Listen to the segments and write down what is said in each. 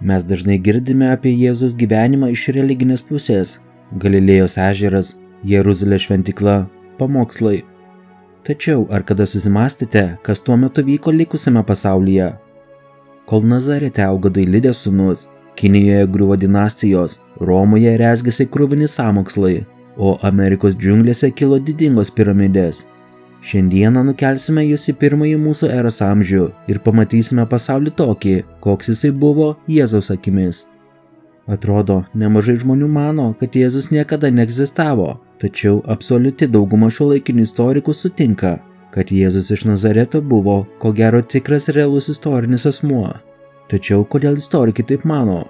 Mes dažnai girdime apie Jėzus gyvenimą iš religinės pusės – Galilėjos ežeras, Jeruzalės šventykla, pamokslai. Tačiau ar kada susimąstėte, kas tuo metu vyko likusiame pasaulyje? Kol Nazarete augo Dailidės sūnus, Kinijoje griuvo dinastijos, Romoje rezgėsi kruvini sąmokslai, o Amerikos džiunglėse kilo didingos piramidės. Šiandieną nukelsime jūs į pirmąjį mūsų eros amžių ir pamatysime pasaulį tokį, koks jisai buvo Jėzaus akimis. Atrodo, nemažai žmonių mano, kad Jėzus niekada neegzistavo, tačiau absoliuti dauguma šiuolaikinių istorikų sutinka, kad Jėzus iš Nazareto buvo, ko gero, tikras realus istorinis asmuo. Tačiau kodėl istorikai taip mano?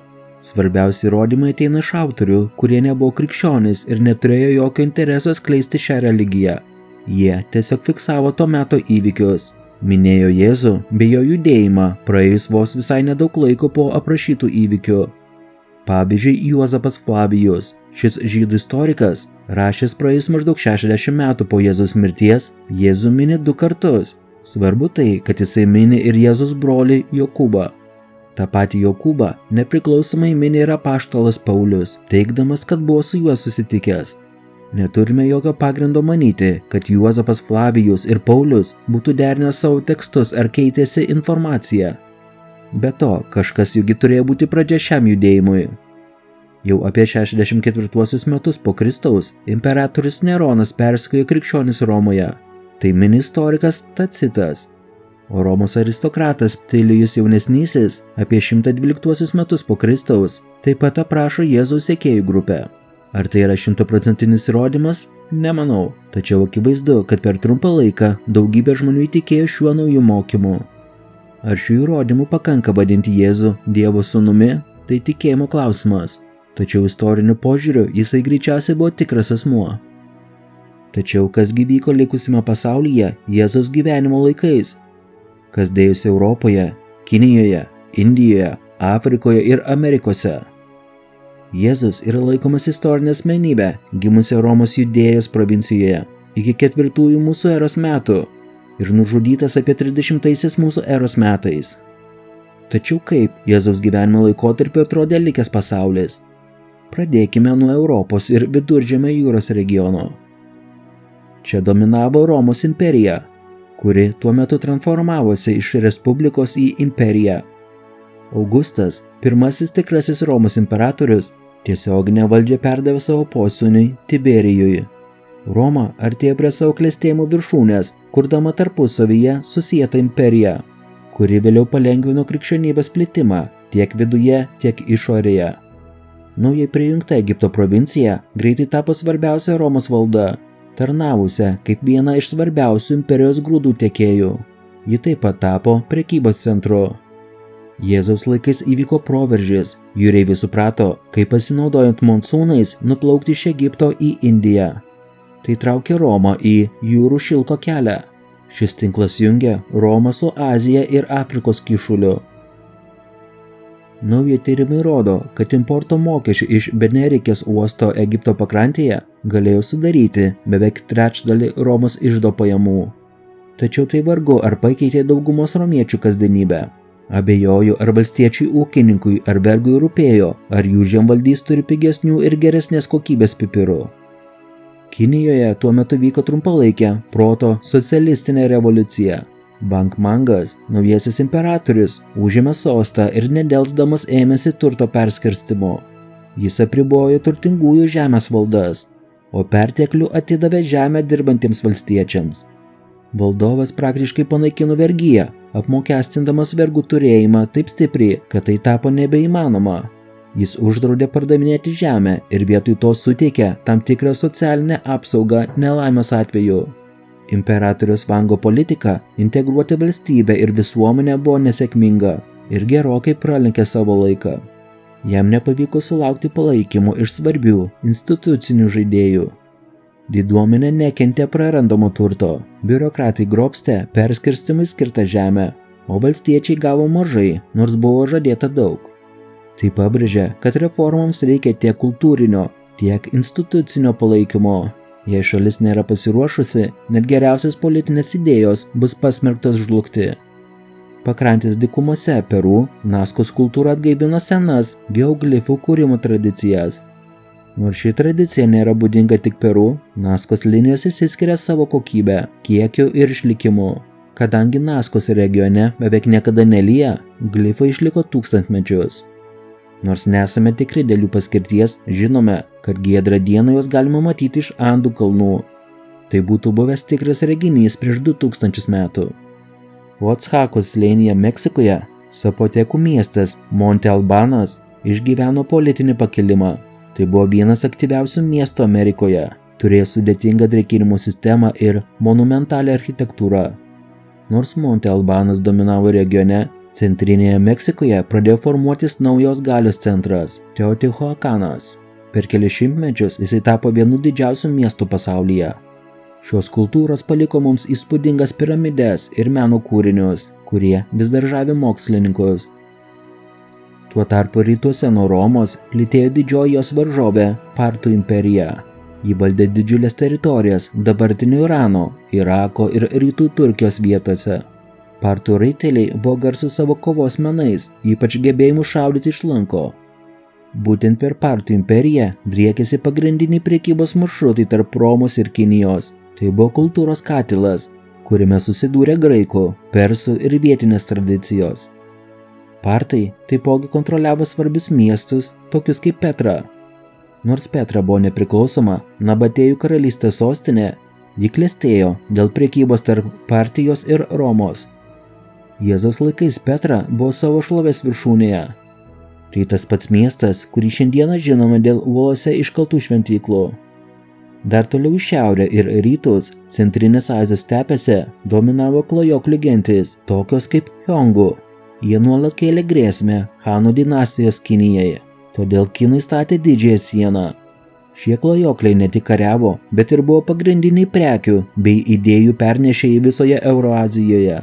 Svarbiausi įrodymai ateina iš autorių, kurie nebuvo krikščionys ir neturėjo jokio intereso skleisti šią religiją. Jie tiesiog fiksavo to meto įvykius. Minėjo Jėzų bei jo judėjimą, praėjus vos visai nedaug laiko po aprašytų įvykių. Pavyzdžiui, Juozapas Flavijus, šis žydų istorikas, rašęs praėjus maždaug 60 metų po Jėzaus mirties, Jėzų mini 2 kartus. Svarbu tai, kad jisai mini ir Jėzaus brolį Jokūbą. Ta patį Jokūbą nepriklausomai mini ir apaštalas Paulius, teigdamas, kad buvo su juo susitikęs. Neturime jokio pagrindo manyti, kad Juozapas Flavijus ir Paulius būtų derinę savo tekstus ar keitėsi informaciją. Be to, kažkas jugi turėjo būti pradžia šiam judėjimui. Jau apie 64 metus po Kristaus imperatorius Neronas persekiojo krikščionis Romoje. Tai mini istorikas Tacitas. O Romos aristokratas Ptilijus Jaunesnysis apie 112 metus po Kristaus taip pat aprašo Jėzaus sekėjų grupę. Ar tai yra 100% įrodymas? Nemanau, tačiau akivaizdu, kad per trumpą laiką daugybė žmonių įtikėjo šiuo nauju mokymu. Ar šių įrodymų pakanka vadinti Jėzų Dievo sūnumi? Tai tikėjimo klausimas. Tačiau istoriniu požiūriu jisai greičiausiai buvo tikras asmuo. Tačiau kasgi vyko likusime pasaulyje Jėzaus gyvenimo laikais? Kas dėjosi Europoje, Kinijoje, Indijoje, Afrikoje ir Amerikose? Jėzus yra laikomas istorinė asmenybė, gimusi Romos Judėjos provincijoje iki 4 mūsų eros metų ir nužudytas apie 30 mūsų eros metais. Tačiau kaip Jėzaus gyvenimo laikotarpiu atrodė likęs pasaulis? Pradėkime nuo Europos ir Viduržemio jūros regiono. Čia dominavo Romos imperija, kuri tuo metu transformavosi iš respublikos į imperiją. Augustas, pirmasis tikrasis Romos imperatorius, tiesioginę valdžią perdavė savo posūniui Tiberijui. Roma artėjo prie savo klestėjimo viršūnės, kurdama tarpusavyje susietą imperiją, kuri vėliau palengvino krikščionybės plitimą tiek viduje, tiek išorėje. Naujai prijungta Egipto provincija greitai tapo svarbiausia Romos valda, tarnavusią kaip viena iš svarbiausių imperijos grūdų tiekėjų. Ji taip pat tapo prekybos centru. Jėzaus laikais įvyko proveržis, jūreiviai suprato, kaip pasinaudojant monsūnais nuplaukti iš Egipto į Indiją. Tai traukė Romą į jūrų šilko kelią. Šis tinklas jungia Romą su Azija ir Afrikos kyšuliu. Nauji tyrimai rodo, kad importo mokesčiai iš Benerikės uosto Egipto pakrantėje galėjo sudaryti beveik trečdalį Romos iždo pajamų. Tačiau tai vargu ar pakeitė daugumos romiečių kasdienybę. Abejoju, ar valstiečiui ūkininkui ar vergui rūpėjo, ar jų žemvaldys turi pigesnių ir geresnės kokybės pipirų. Kinijoje tuo metu vyko trumpalaikė proto socialistinė revoliucija. Bang Mangas, naujasis imperatorius, užėmė sostą ir nedelsdamas ėmėsi turto perskirstimo. Jis apribojo turtingųjų žemės valdas, o perteklių atidavė žemę dirbantiems valstiečiams. Valdovas praktiškai panaikino vergiją, apmokestindamas vergų turėjimą taip stipriai, kad tai tapo nebeįmanoma. Jis uždraudė pardavinėti žemę ir vietoj to suteikė tam tikrą socialinę apsaugą nelaimės atveju. Imperatoriaus Vango politika integruoti valstybę ir visuomenę buvo nesėkminga ir gerokai pralenkė savo laiką. Jam nepavyko sulaukti palaikymo iš svarbių institucinių žaidėjų. Diduomenė nekentė prarandamo turto, biurokratai grobstė perskirstimui skirtą žemę, o valstiečiai gavo mažai, nors buvo žadėta daug. Tai pabrėžia, kad reformoms reikia tiek kultūrinio, tiek institucinio palaikymo. Jei šalis nėra pasiruošusi, net geriausias politinės idėjos bus pasmerktos žlugti. Pakrantės dykumose Peru Naskos kultūra atgaivino senas geoglifų kūrimo tradicijas. Nors ši tradicija nėra būdinga tik Peru, Naskos linijos išsiskiria savo kokybę, kiekiu ir išlikimu. Kadangi Naskos regione beveik niekada nelyja, glifai išliko tūkstantmečius. Nors nesame tikri dėl jų paskirties, žinome, kad giedrą dieną juos galima matyti iš Andų kalnų. Tai būtų buvęs tikras reginys prieš 2000 metų. Oaxacos slėnyje Meksikoje Zapotekų miestas Monte Albanas išgyveno politinį pakilimą. Tai buvo vienas aktyviausių miestų Amerikoje, turėjo sudėtingą drėkinimo sistemą ir monumentalią architektūrą. Nors Monte Albanas dominavo regione, centrinėje Meksikoje pradėjo formuotis naujos galios centras – Teotihuacanas. Per kelias šimtmečius jisai tapo vienu didžiausių miestų pasaulyje. Šios kultūros paliko mums įspūdingas piramides ir meno kūrinius, kurie vis dar žavi mokslininkus. Tuo tarpu rytuose nuo Romos plytėjo didžioji jos varžovė Partų imperija. Ji valdė didžiulės teritorijas dabartinio Irano, Irako ir rytų Turkijos vietose. Partų raiteliai buvo garsūs savo kovos menais, ypač gebėjimu šaudyti iš lanko. Būtent per Partų imperiją driekėsi pagrindiniai prekybos maršrutai tarp Romos ir Kinijos. Tai buvo kultūros katilas, kuriame susidūrė graikų, persų ir vietinės tradicijos. Partai taipogi kontroliavo svarbius miestus, tokius kaip Petra. Nors Petra buvo nepriklausoma, Nabatėjų karalystės sostinė, ji klestėjo dėl prekybos tarp Partijos ir Romos. Jėzaus laikais Petra buvo savo šlovės viršūnėje. Tai tas pats miestas, kurį šiandieną žinome dėl uolose iškaltų šventyklų. Dar toliau į šiaurę ir rytus, centrinės Azijos stepėse dominavo klajoklių gentys, tokios kaip Hiongų. Jie nuolat kėlė grėsmę Hanų dinastijos Kinijai, todėl kinai statė didžiąją sieną. Šie klajokliai ne tik kariavo, bet ir buvo pagrindiniai prekių bei idėjų pernešėjai visoje Euroazijoje.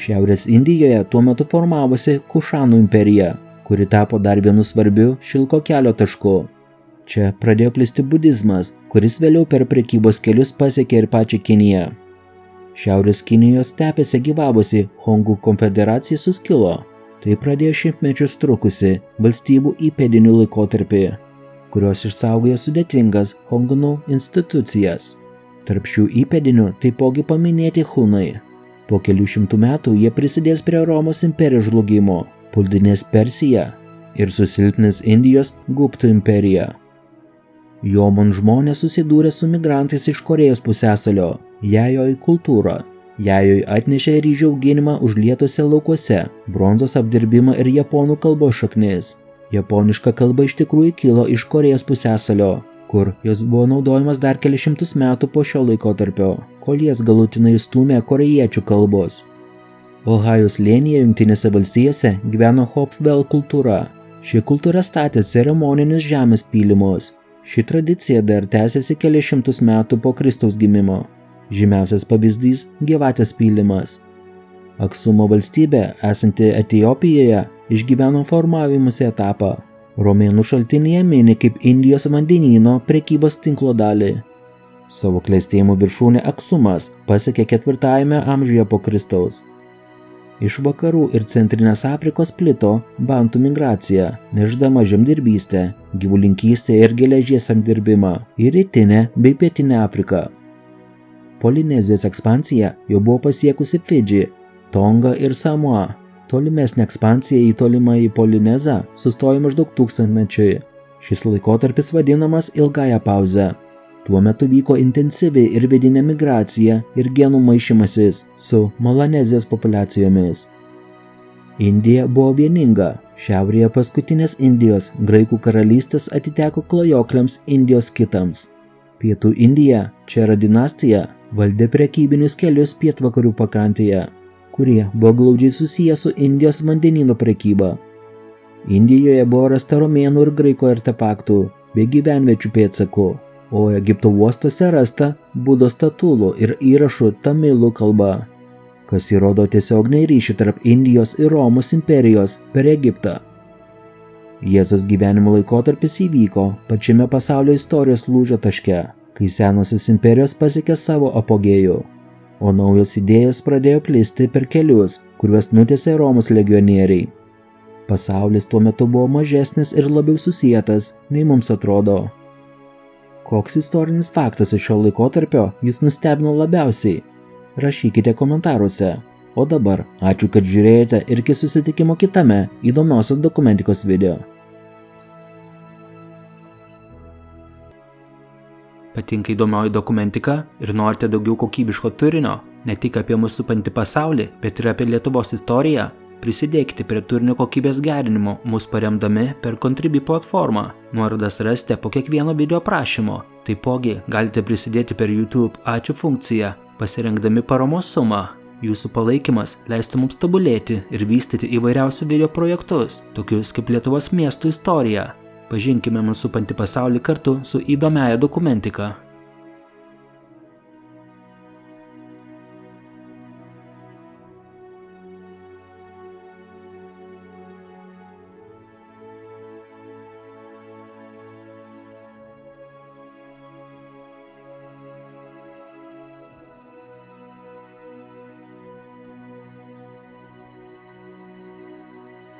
Šiaurės Indijoje tuo metu formavosi Kušanų imperija, kuri tapo dar vienu svarbiu šilko kelio tašku. Čia pradėjo plisti budizmas, kuris vėliau per prekybos kelius pasiekė ir pačią Kiniją. Šiaurės Kinijos stepėse gyvavusi Hongų konfederacija suskilo. Tai pradėjo šimtmečius trukusi valstybių įpėdinių laikotarpį, kurios išsaugojo sudėtingas Hongų institucijas. Tarp šių įpėdinių taipogi paminėti Hunai. Po kelių šimtų metų jie prisidės prie Romos imperijos žlugimo, puldinės Persiją ir susilpnins Indijos Guptų imperiją. Jomon žmonės susidūrė su migrantais iš Korėjos pusiasalio, Jajoj kultūrą. Jajoj atnešė ryžių auginimą užlietuose laukuose, bronzos apdirbimą ir japonų kalbos šaknis. Japoniška kalba iš tikrųjų kilo iš Korėjos pusiasalio, kur jos buvo naudojamas dar kelius šimtus metų po šio laikotarpio, kol jas galutinai išstūmė korėjiečių kalbos. Ohajo slėnyje Jungtinėse valstijose gyveno Hopewell kultūra. Ši kultūra statė ceremoninius žemės pylimus. Ši tradicija dar tęsiasi kelius šimtus metų po Kristaus gimimo. Žymiausias pavyzdys – Gyvatės pylimas. Aksumo valstybė, esanti Etiopijoje, išgyveno formavimusi etapą. Romėnų šaltinyje mini kaip Indijos vandenyno prekybos tinklo dalį. Savo klestėjimo viršūnę Aksumas pasiekė 4 amžiuje po Kristaus. Iš vakarų ir centrinės Afrikos plito bantų migracija, nešdama žemdirbystę, gyvulininkystę ir geležies apdirbimą į rytinę bei pietinę Afriką. Polinezijos ekspansija jau buvo pasiekusi Fidži, Tongą ir Samoa. Tolimesnė ekspansija į tolimąjį Polinezą sustojo maždaug 1000-mečiui. Šis laikotarpis vadinamas ilgąja pauze. Tuo metu vyko intensyvi ir vidinė migracija ir genų maišymasis su Melanezijos populiacijomis. Indija buvo vieninga. Šiaurėje paskutinės Indijos graikų karalystės atiteko klajokliams Indijos kitams. Pietų Indija, Čera dinastija, valdė prekybinius kelius pietvakarių pakrantėje, kurie buvo glaudžiai susiję su Indijos vandenyno prekyba. Indijoje buvo rasta romėnų ir graikų artefaktų bei gyvenviečių pėdsakų, o Egipto uostuose rasta Budos statulų ir įrašų tamilų kalba, kas įrodo tiesioginį ryšį tarp Indijos ir Romos imperijos per Egiptą. Jėzaus gyvenimo laikotarpis įvyko pačiame pasaulio istorijos lūžio taške, kai senosios imperijos pasiekė savo apogėjų. o naujos idėjos pradėjo plisti per kelius, kuriuos nutiesė Romos legionieriai. Pasaulis tuo metu buvo mažesnis ir labiau susietas, nei mums atrodo. Koks istorinis faktas iš šio laikotarpio jūs nustebino labiausiai? Rašykite komentaruose. O dabar ačiū, kad žiūrėjote ir iki susitikimo kitame įdomiosios dokumentikos video. Patinka įdomioji dokumentika ir norite daugiau kokybiško turinio, ne tik apie mūsų supantį pasaulį, bet ir apie Lietuvos istoriją? Prisidėkite prie turinio kokybės gerinimo, mus paremdami per Contribui platformą. Nuorodas rasite po kiekvieno video aprašymo. Taipogi galite prisidėti per YouTube ačiū funkciją, pasirinkdami paramos sumą. Jūsų palaikymas leistų mums tobulėti ir vystyti įvairiausių video projektus, tokius kaip Lietuvos miestų istorija. Pažinkime mūsų supantį pasaulį kartu su įdomiaja dokumentika.